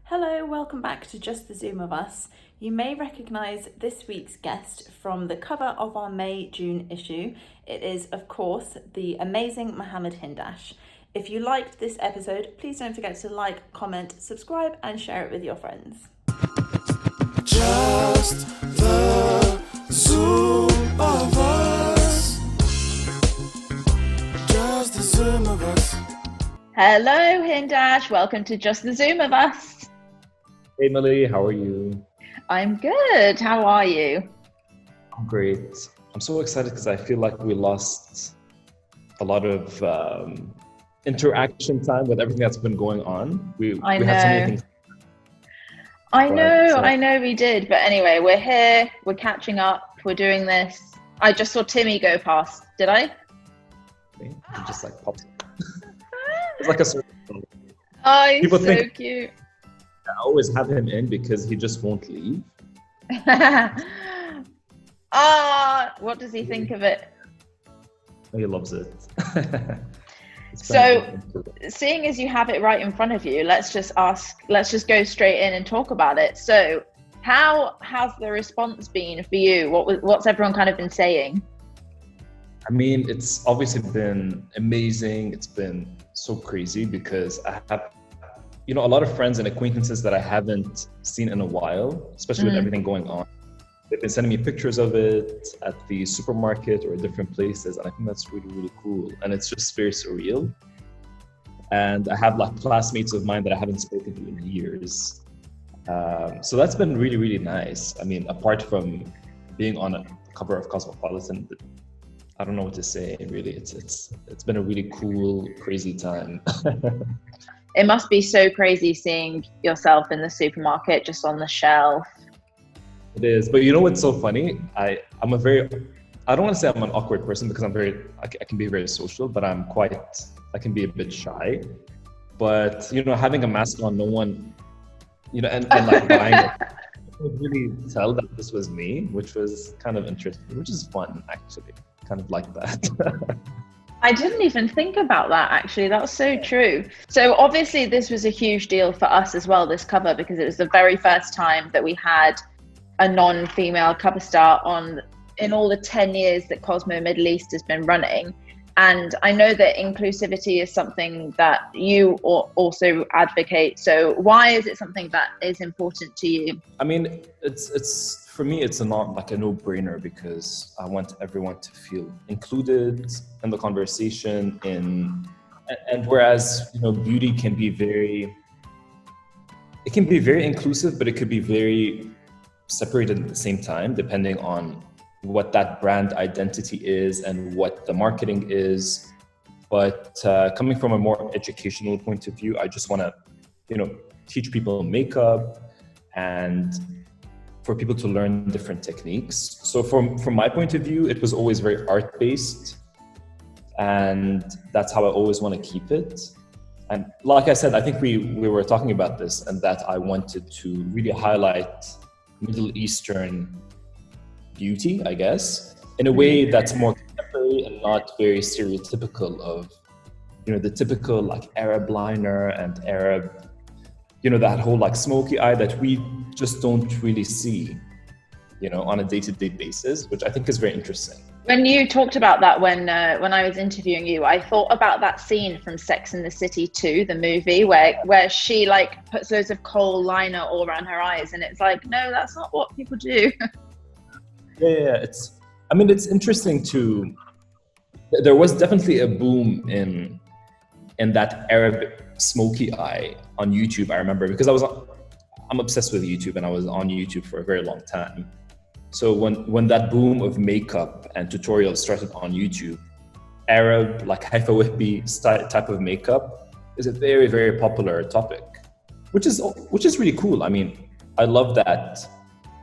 Hello, welcome back to Just the Zoom of Us. You may recognise this week's guest from the cover of our May-June issue. It is, of course, the amazing Mohammed Hindash. If you liked this episode, please don't forget to like, comment, subscribe and share it with your friends. Just the Zoom of Us. Just the Zoom of Us. Hello, Hindash. Welcome to Just the Zoom of Us. Hey Millie, how are you? I'm good. How are you? I'm great. I'm so excited because I feel like we lost a lot of interaction time with everything that's been going on. We had so many things. I know we did. But anyway, we're here. We're catching up. We're doing this. I just saw Timmy go past. Did I? He just like popped. It's like a circle. Oh, he's People so think cute. I always have him in because he just won't leave. What does he think of it? He loves it. So, seeing as you have it right in front of you, let's just go straight in and talk about it. So, how has the response been for you? What's everyone kind of been saying? I mean, it's obviously been amazing. It's been so crazy because I have, a lot of friends and acquaintances that I haven't seen in a while, especially with everything going on. They've been sending me pictures of it at the supermarket or different places, and I think that's really, really cool. And it's just very surreal. And I have like classmates of mine that I haven't spoken to in years. So that's been really, really nice. I mean, apart from being on a cover of Cosmopolitan, I don't know what to say, really. It's been a really cool, crazy time. It must be so crazy seeing yourself in the supermarket, just on the shelf. It is, but you know what's so funny? I don't want to say I'm an awkward person because I can be very social, but I can be a bit shy. But, having a mask on, no one, and like buying it, I could really tell that this was me, which was kind of interesting, which is fun, actually, kind of like that. I didn't even think about that, actually. That's so true. So obviously this was a huge deal for us as well, this cover, because it was the very first time that we had a non-female cover star on in all the 10 years that Cosmo Middle East has been running. And I know that inclusivity is something that you also advocate. So why is it something that is important to you? I mean, it's for me, it's not like a no-brainer because I want everyone to feel included in the conversation. And whereas beauty can be very inclusive, but it could be very separated at the same time, depending on what that brand identity is and what the marketing is. But coming from a more educational point of view, I just want to, teach people makeup and for people to learn different techniques. So from my point of view, it was always very art-based, and that's how I always want to keep it. And like I said, I think we were talking about this, and that I wanted to really highlight Middle Eastern beauty, I guess, in a way that's more contemporary and not very stereotypical of, the typical like Arab liner and Arab, that whole like smoky eye that we just don't really see, on a day-to-day basis, which I think is very interesting. When you talked about that, when I was interviewing you, I thought about that scene from Sex and the City 2, the movie, where she like puts loads of kohl liner all around her eyes, and it's like, no, that's not what people do. Yeah, it's interesting there was definitely a boom in that Arab smoky eye on YouTube, I remember, because I'm obsessed with YouTube and I was on YouTube for a very long time. So when that boom of makeup and tutorials started on YouTube, Arab, like Haifa Wahbi type of makeup is a very, very popular topic, which is really cool. I mean, I love that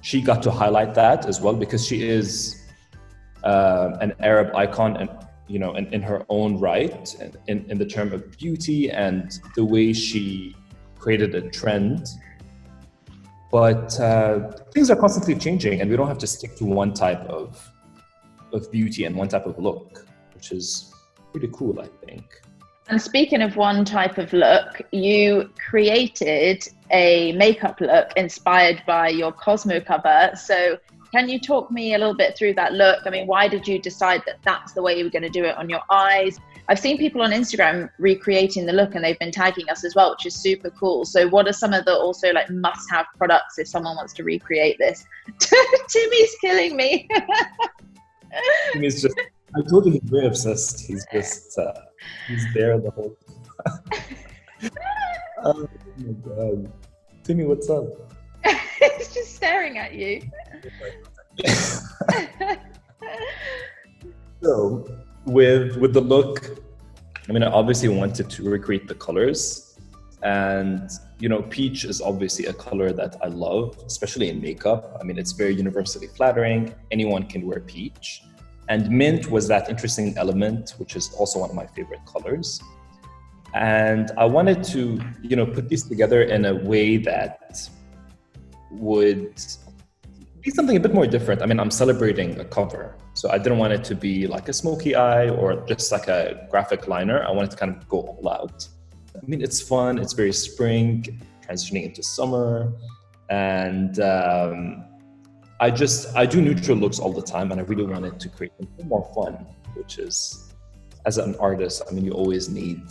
she got to highlight that as well, because she is an Arab icon and, in her own right, in the term of beauty and the way she created a trend. But things are constantly changing, and we don't have to stick to one type of beauty and one type of look, which is pretty cool, I think. And speaking of one type of look, you created a makeup look inspired by your Cosmo cover. So can you talk me a little bit through that look? I mean, why did you decide that that's the way you were going to do it on your eyes? I've seen people on Instagram recreating the look and they've been tagging us as well, which is super cool. So what are some of the also like must-have products if someone wants to recreate this? Timmy's killing me. Timmy's just, I told you he's very obsessed. He's just, he's there the whole time. Oh my God. Timmy, what's up? He's just staring at you. So with the look, I mean, I obviously wanted to recreate the colors, and you know, peach is obviously a color that I love, especially in makeup. I mean, it's very universally flattering. Anyone can wear peach. And mint was that interesting element, which is also one of my favorite colors. And I wanted to, you know, put these together in a way that would be something a bit more different. I mean, I'm celebrating a cover, so I didn't want it to be like a smoky eye or just like a graphic liner. I wanted to kind of go all out. I mean, it's fun. It's very spring, transitioning into summer. And I do neutral looks all the time, and I really wanted to create something more fun, which is, as an artist, I mean, you always need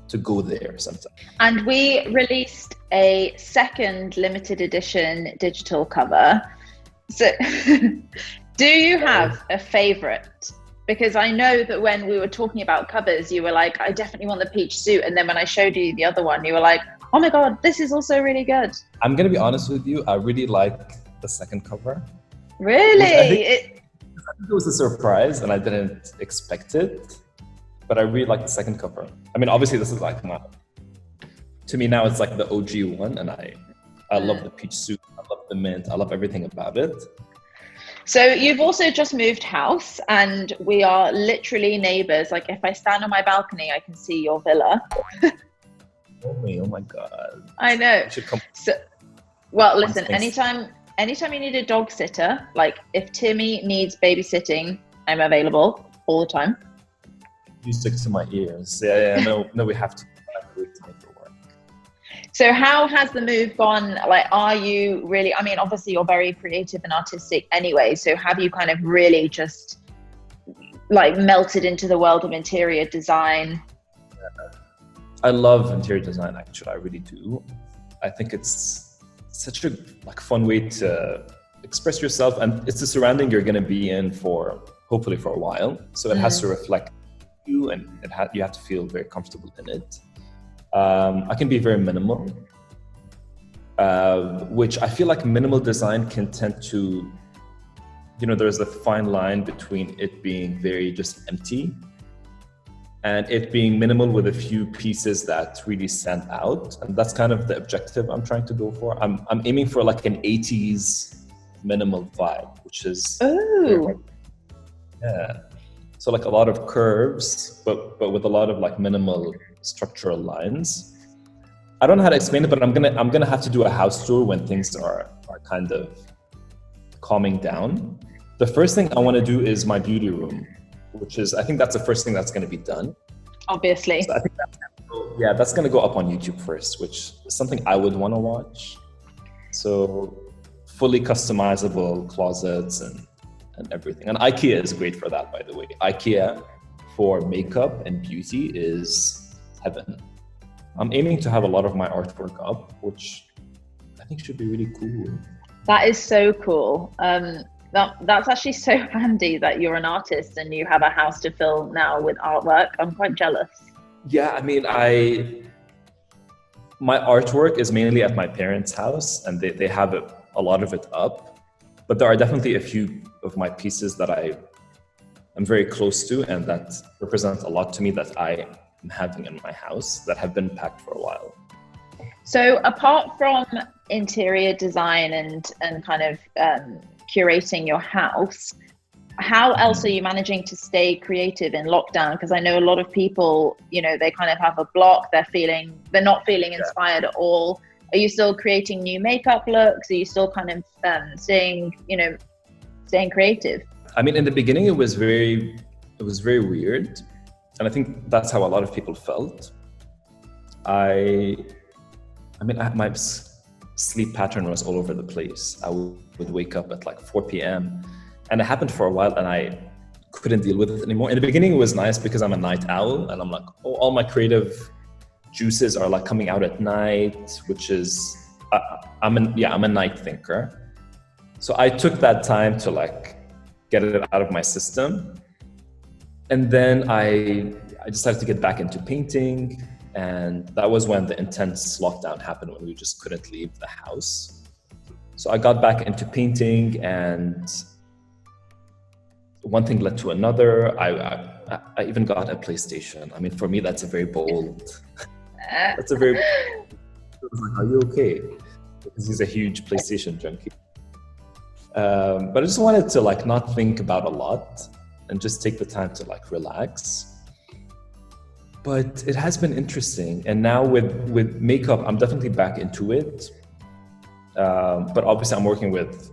to go there sometimes. And we released a second limited edition digital cover. So do you have a favorite? Because I know that when we were talking about covers, you were like, I definitely want the peach suit. And then when I showed you the other one, you were like, oh my God, this is also really good. I'm going to be honest with you. I really like the second cover. Really? I think it was a surprise and I didn't expect it, but I really like the second cover. I mean, obviously this is like to me now it's like the OG one, and I love the peach suit. I love the mint. I love everything about it. So you've also just moved house, and we are literally neighbors. Like if I stand on my balcony, I can see your villa. Oh my God. I know. You should come. So, well, listen, anytime you need a dog sitter, like if Timmy needs babysitting, I'm available all the time. You stick to my ears. Yeah. No, we have to make it work. So how has the move gone? Like, are you really, I mean, obviously you're very creative and artistic anyway. So have you kind of really just like melted into the world of interior design? I love interior design, actually. I really do. I think it's such a like fun way to express yourself, and it's the surrounding you're going to be in for hopefully for a while. So it has to reflect you, and you have to feel very comfortable in it. I can be very minimal, which I feel like minimal design can tend to, you know, there's a fine line between it being very just empty and it being minimal with a few pieces that really stand out. And that's kind of the objective I'm trying to go for. I'm aiming for like an 80s minimal vibe, which is so like a lot of curves, but with a lot of like minimal structural lines. I don't know how to explain it, but I'm gonna have to do a house tour when things are kind of calming down. The first thing I want to do is my beauty room, which is, I think that's the first thing that's going to be done. Obviously. So I think that's going to go up on YouTube first, which is something I would want to watch. So fully customizable closets and everything. And IKEA is great for that, by the way. IKEA for makeup and beauty is heaven. I'm aiming to have a lot of my artwork up, which I think should be really cool. That is so cool. That's actually so handy that you're an artist and you have a house to fill now with artwork. I'm quite jealous. Yeah, I mean, my artwork is mainly at my parents' house, and they have a lot of it up. But there are definitely a few of my pieces that I'm very close to and that represent a lot to me that I am having in my house that have been packed for a while. So apart from interior design and kind of curating your house, how else are you managing to stay creative in lockdown? Because I know a lot of people, you know, they kind of have a block, they're not feeling inspired at all. Are you still creating new makeup looks? Are you still kind of staying creative? I mean, in the beginning, it was very weird. And I think that's how a lot of people felt. My sleep pattern was all over the place. I would wake up at like 4 p.m. and it happened for a while and I couldn't deal with it anymore. In the beginning, it was nice because I'm a night owl and I'm like, oh, all my creative juices are like coming out at night, which is, I'm a night thinker. So I took that time to like get it out of my system. And then I decided to get back into painting. And that was when the intense lockdown happened, when we just couldn't leave the house. So I got back into painting and one thing led to another. I even got a PlayStation. I mean, for me, that's a very bold, are you okay? Because he's a huge PlayStation junkie. But I just wanted to like not think about a lot and just take the time to like relax. But it has been interesting. And now with makeup, I'm definitely back into it. But obviously I'm working with,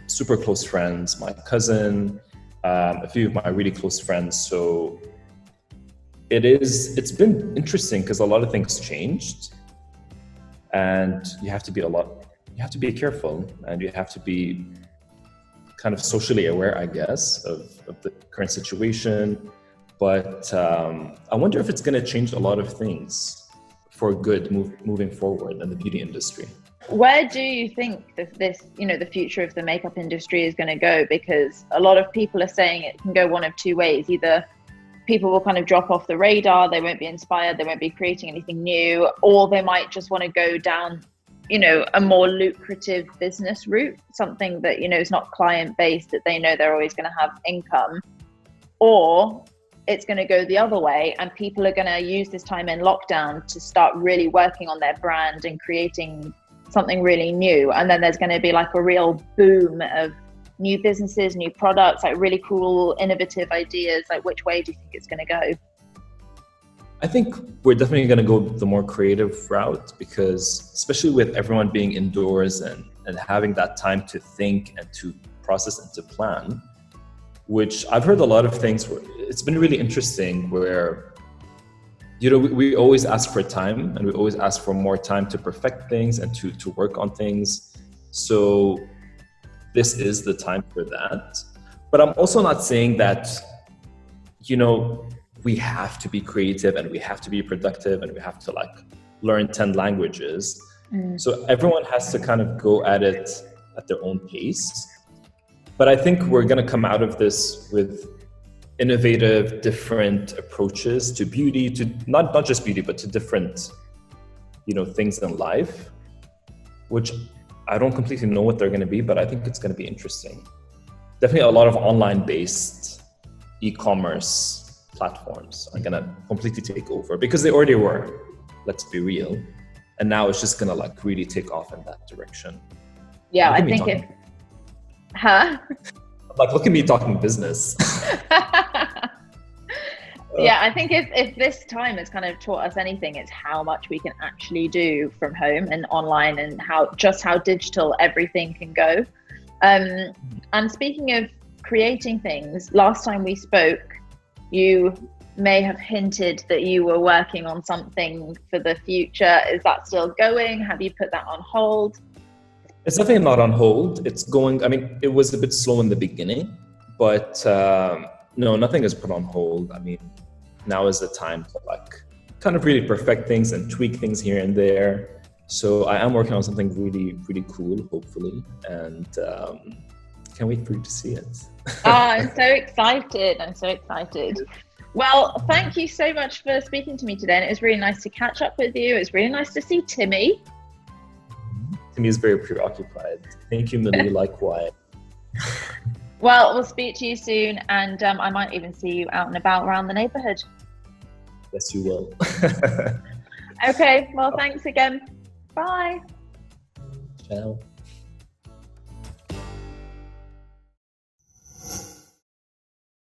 super close friends, my cousin, a few of my really close friends. So it's been interesting because a lot of things changed and you have to be careful and you have to be kind of socially aware, I guess, of the current situation. But I wonder if it's going to change a lot of things for good moving forward in the beauty industry. Where do you think that this, the future of the makeup industry is going to go? Because a lot of people are saying it can go one of two ways. Either people will kind of drop off the radar, they won't be inspired, they won't be creating anything new, or they might just want to go down, a more lucrative business route, something that, is not client-based, that they know they're always going to have income. Or it's going to go the other way and people are going to use this time in lockdown to start really working on their brand and creating something really new. And then there's going to be like a real boom of new businesses, new products, like really cool, innovative ideas. Like, which way do you think it's going to go? I think we're definitely going to go the more creative route because especially with everyone being indoors and having that time to think and to process and to plan, which I've heard a lot of things where it's been really interesting where, we always ask for time and we always ask for more time to perfect things and to work on things. So this is the time for that. But I'm also not saying that, we have to be creative and we have to be productive and we have to like learn 10 languages. So everyone has to kind of go at it at their own pace. But I think we're going to come out of this with innovative, different approaches to beauty, to not just beauty, but to different, things in life, which I don't completely know what they're going to be, but I think it's going to be interesting. Definitely a lot of online-based e-commerce platforms are going to completely take over because they already were, let's be real. And now it's just going to like really take off in that direction. Yeah, I think it... Huh? Like, look at me talking business. Yeah, I think if this time has kind of taught us anything, it's how much we can actually do from home and online and how digital everything can go. And speaking of creating things, last time we spoke, you may have hinted that you were working on something for the future. Is that still going? Have you put that on hold? It's definitely not on hold. It's going, it was a bit slow in the beginning, but no, nothing is put on hold. Now is the time to like kind of really perfect things and tweak things here and there. So I am working on something really, really cool, hopefully. And can't wait for you to see it. I'm so excited. Well, thank you so much for speaking to me today. And it was really nice to catch up with you. It was really nice to see Timmy. Timmy is very preoccupied. Thank you, Millie. Likewise. Well, we'll speak to you soon. And I might even see you out and about around the neighborhood. Yes, you will. Okay. Well, thanks again. Bye. Ciao.